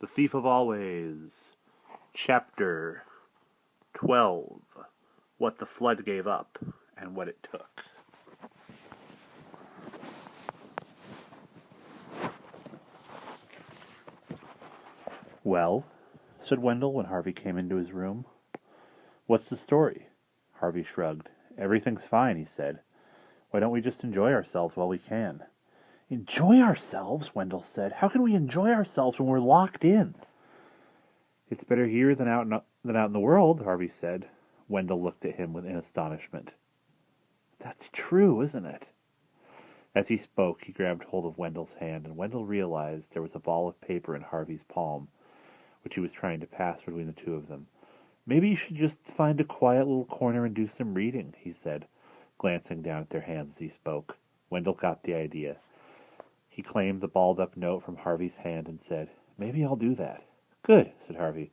The Thief of Always, Chapter 12, What the Flood Gave Up, and What It Took. "Well," said Wendell when Harvey came into his room. "What's the story?" Harvey shrugged. "Everything's fine," he said. "Why don't we just enjoy ourselves while we can?" "Enjoy ourselves?" Wendell said. "How can we enjoy ourselves when we're locked in?" "It's better here than out in the world," Harvey said. Wendell looked at him in astonishment. "That's true, isn't it?" As he spoke, he grabbed hold of Wendell's hand, and Wendell realized there was a ball of paper in Harvey's palm, which he was trying to pass between the two of them. "Maybe you should just find a quiet little corner and do some reading," he said, glancing down at their hands as he spoke. Wendell got the idea. He claimed the balled-up note from Harvey's hand and said, "Maybe I'll do that." "Good," said Harvey.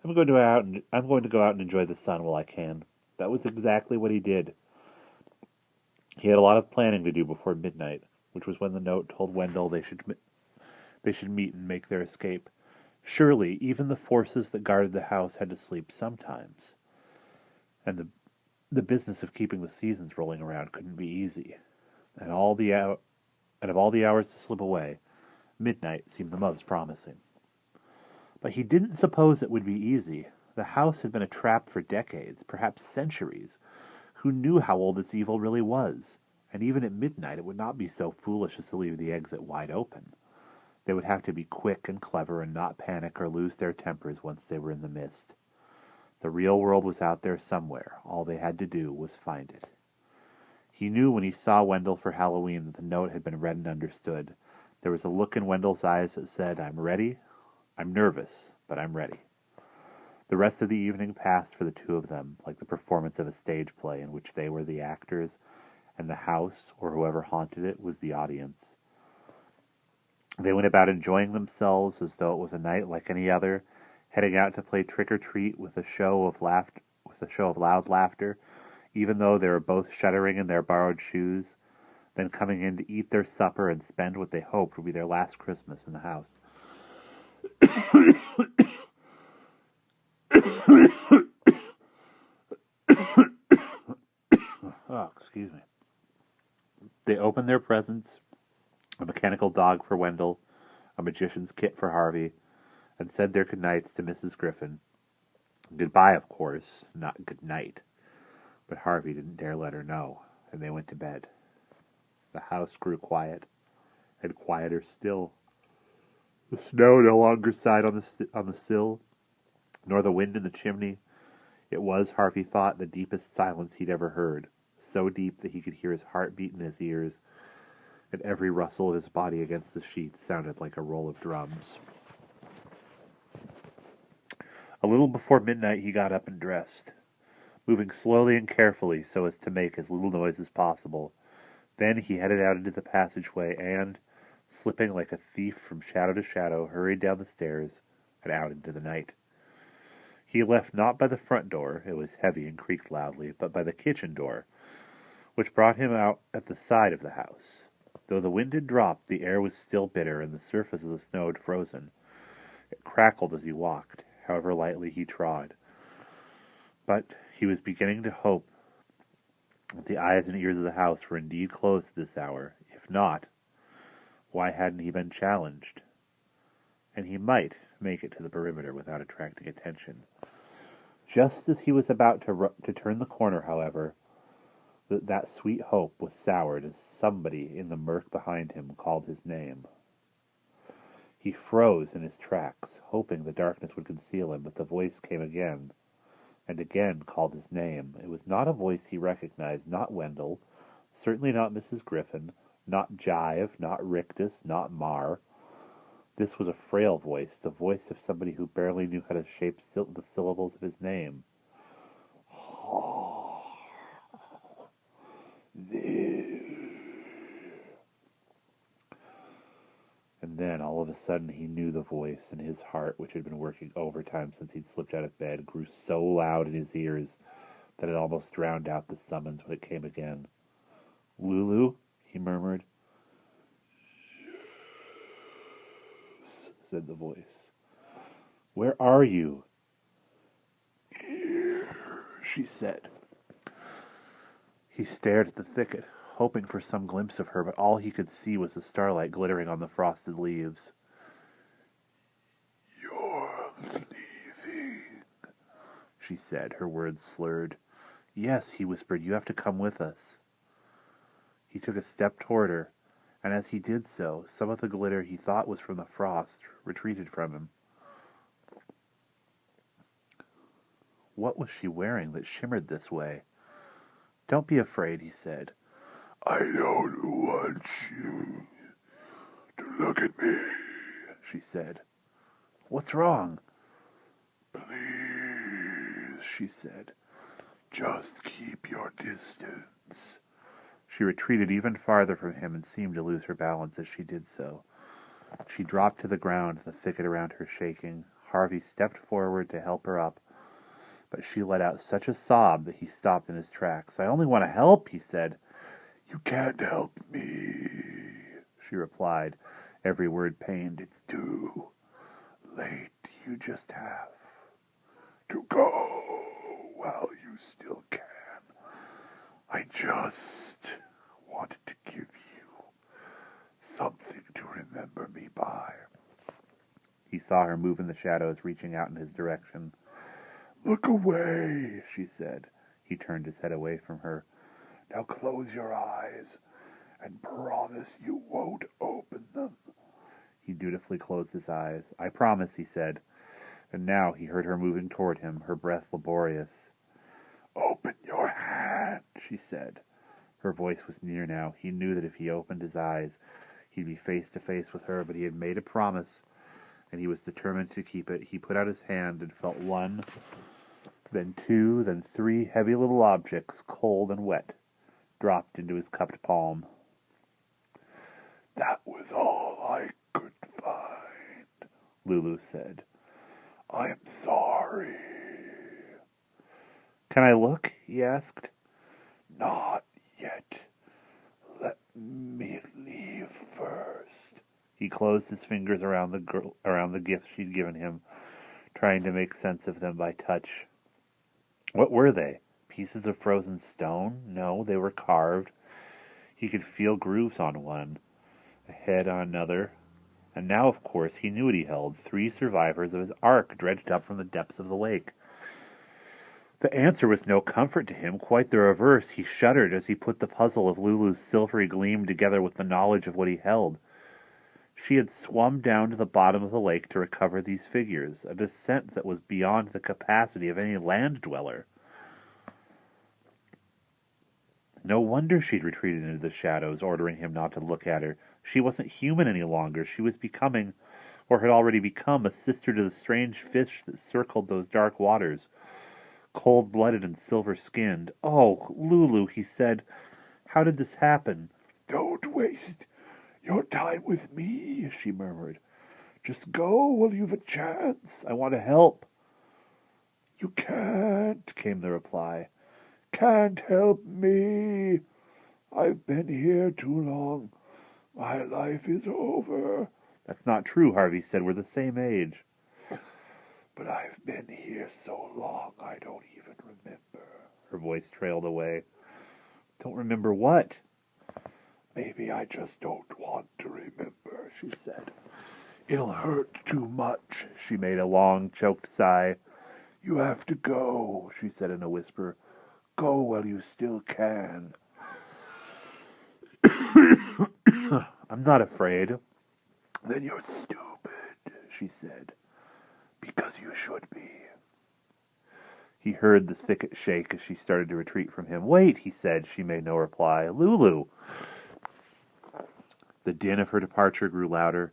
I'm going to go out and enjoy the sun while I can." That was exactly what he did. He had a lot of planning to do before midnight, which was when the note told Wendell they should meet and make their escape. Surely, even the forces that guarded the house had to sleep sometimes. And the business of keeping the seasons rolling around couldn't be easy. And of all the hours to slip away, midnight seemed the most promising. But he didn't suppose it would be easy. The house had been a trap for decades, perhaps centuries. Who knew how old its evil really was? And even at midnight it would not be so foolish as to leave the exit wide open. They would have to be quick and clever and not panic or lose their tempers once they were in the mist. The real world was out there somewhere. All they had to do was find it. He knew when he saw Wendell for Halloween that the note had been read and understood. There was a look in Wendell's eyes that said, "I'm ready. I'm nervous, but I'm ready." The rest of the evening passed for the two of them, like the performance of a stage play in which they were the actors, and the house, or whoever haunted it, was the audience. They went about enjoying themselves as though it was a night like any other, heading out to play trick-or-treat with a show of loud laughter, even though they were both shuddering in their borrowed shoes, then coming in to eat their supper and spend what they hoped would be their last Christmas in the house. Oh, excuse me. They opened their presents, a mechanical dog for Wendell, a magician's kit for Harvey, and said their goodnights to Mrs. Griffin. Goodbye, of course, not good night. But Harvey didn't dare let her know, and they went to bed. The house grew quiet, and quieter still. The snow no longer sighed on the sill, nor the wind in the chimney. It was, Harvey thought, the deepest silence he'd ever heard, so deep that he could hear his heart beat in his ears, and every rustle of his body against the sheets sounded like a roll of drums. A little before midnight he got up and dressed, moving slowly and carefully so as to make as little noise as possible. Then he headed out into the passageway and, slipping like a thief from shadow to shadow, hurried down the stairs and out into the night. He left not by the front door, it was heavy and creaked loudly, but by the kitchen door, which brought him out at the side of the house. Though the wind had dropped, the air was still bitter, and the surface of the snow had frozen. It crackled as he walked, however lightly he trod. But he was beginning to hope that the eyes and ears of the house were indeed closed at this hour. If not, why hadn't he been challenged? And he might make it to the perimeter without attracting attention. Just as he was about to turn the corner, however, that sweet hope was soured as somebody in the murk behind him called his name. He froze in his tracks, hoping the darkness would conceal him, but the voice came again, and again called his name. It was not a voice he recognized, not Wendell, certainly not Mrs. Griffin, not Jive, not Rictus, not Mar. This was a frail voice, the voice of somebody who barely knew how to shape the syllables of his name. And then, all of a sudden, he knew the voice, and his heart, which had been working overtime since he'd slipped out of bed, grew so loud in his ears that it almost drowned out the summons when it came again. "Lulu?" he murmured. "Yes," said the voice. Where are you? Here, she said. He stared at the thicket, hoping for some glimpse of her, but all he could see was the starlight glittering on the frosted leaves. You're leaving, she said, her words slurred. Yes, he whispered, you have to come with us. He took a step toward her, and as he did so, some of the glitter he thought was from the frost retreated from him. What was she wearing that shimmered this way? Don't be afraid, he said. I don't want you to look at me, she said. What's wrong? Please, she said. Just keep your distance. She retreated even farther from him and seemed to lose her balance as she did so. She dropped to the ground, the thicket around her shaking. Harvey stepped forward to help her up, but she let out such a sob that he stopped in his tracks. I only want to help, he said. You can't help me, she replied, every word pained. It's too late. You just have to go while you still can. I just wanted to give you something to remember me by. He saw her move in the shadows, reaching out in his direction. Look away, she said. He turned his head away from her. Now close your eyes and promise you won't open them. He dutifully closed his eyes. I promise, he said. And now he heard her moving toward him, her breath laborious. Open your hand, she said. Her voice was near now. He knew that if he opened his eyes, he'd be face to face with her, but he had made a promise, and he was determined to keep it. He put out his hand and felt one, then two, then three heavy little objects, cold and wet, dropped into his cupped palm. That was all I could find, Lulu said. I'm sorry. Can I look? He asked. Not yet. Let me leave first. He closed his fingers around the gifts she'd given him, trying to make sense of them by touch. What were they? Pieces of frozen stone? No, they were carved. He could feel grooves on one, a head on another. And now, of course, he knew what he held. 3 survivors of his ark dredged up from the depths of the lake. The answer was no comfort to him, quite the reverse. He shuddered as he put the puzzle of Lulu's silvery gleam together with the knowledge of what he held. She had swum down to the bottom of the lake to recover these figures, a descent that was beyond the capacity of any land dweller. No wonder she'd retreated into the shadows, ordering him not to look at her. She wasn't human any longer. She was becoming, or had already become, a sister to the strange fish that circled those dark waters, cold-blooded and silver-skinned. Oh, Lulu, he said, how did this happen? Don't waste your time with me, she murmured. Just go while you've a chance. I want to help. You can't, came the reply. Can't help me. I've been here too long. My life is over. That's not true, Harvey said. We're the same age. But I've been here so long I don't even remember. Her voice trailed away. Don't remember what? Maybe I just don't want to remember, she said. It'll hurt too much. She made a long, choked sigh. You have to go, she said in a whisper. Go while you still can. I'm not afraid. Then you're stupid, she said. Because you should be. He heard the thicket shake as she started to retreat from him. Wait, he said. She made no reply. Lulu! The din of her departure grew louder.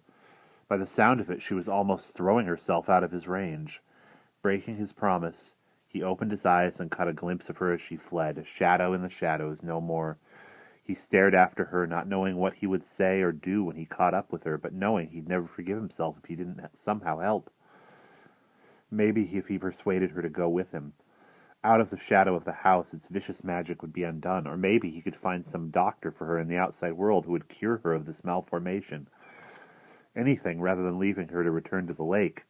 By the sound of it, she was almost throwing herself out of his range. Breaking his promise, he opened his eyes and caught a glimpse of her as she fled, a shadow in the shadows, no more. He stared after her, not knowing what he would say or do when he caught up with her, but knowing he'd never forgive himself if he didn't somehow help. Maybe if he persuaded her to go with him. Out of the shadow of the house, its vicious magic would be undone, or maybe he could find some doctor for her in the outside world who would cure her of this malformation. Anything rather than leaving her to return to the lake.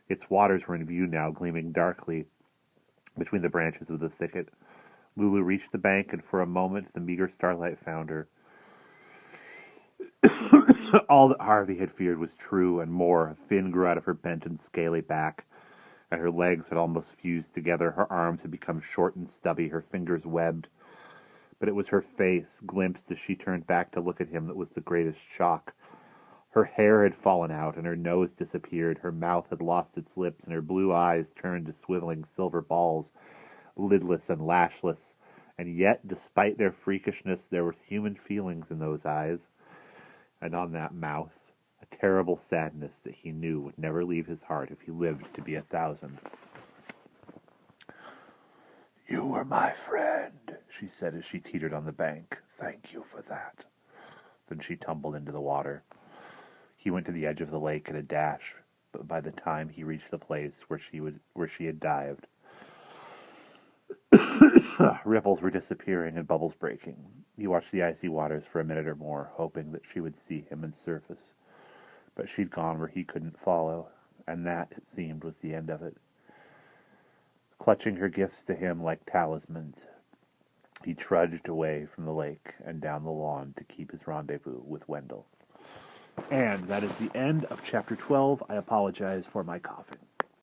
Its waters were in view now, gleaming darkly between the branches of the thicket. Lulu reached the bank, and for a moment the meager starlight found her. All that Harvey had feared was true, and more. A fin grew out of her bent and scaly back, and her legs had almost fused together. Her arms had become short and stubby, her fingers webbed. But it was her face, glimpsed as she turned back to look at him, that was the greatest shock. Her hair had fallen out, and her nose disappeared. Her mouth had lost its lips, and her blue eyes turned to swiveling silver balls, lidless and lashless. And yet, despite their freakishness, there was human feelings in those eyes, and on that mouth, a terrible sadness that he knew would never leave his heart if he lived to be 1,000. "You were my friend," she said as she teetered on the bank. "Thank you for that." Then she tumbled into the water. He went to the edge of the lake at a dash, but by the time he reached the place where she had dived, ripples were disappearing and bubbles breaking. He watched the icy waters for a minute or more, hoping that she would see him and surface. But she'd gone where he couldn't follow, and that, it seemed, was the end of it. Clutching her gifts to him like talismans, he trudged away from the lake and down the lawn to keep his rendezvous with Wendell. And that is the end of Chapter 12. I apologize for my coughing.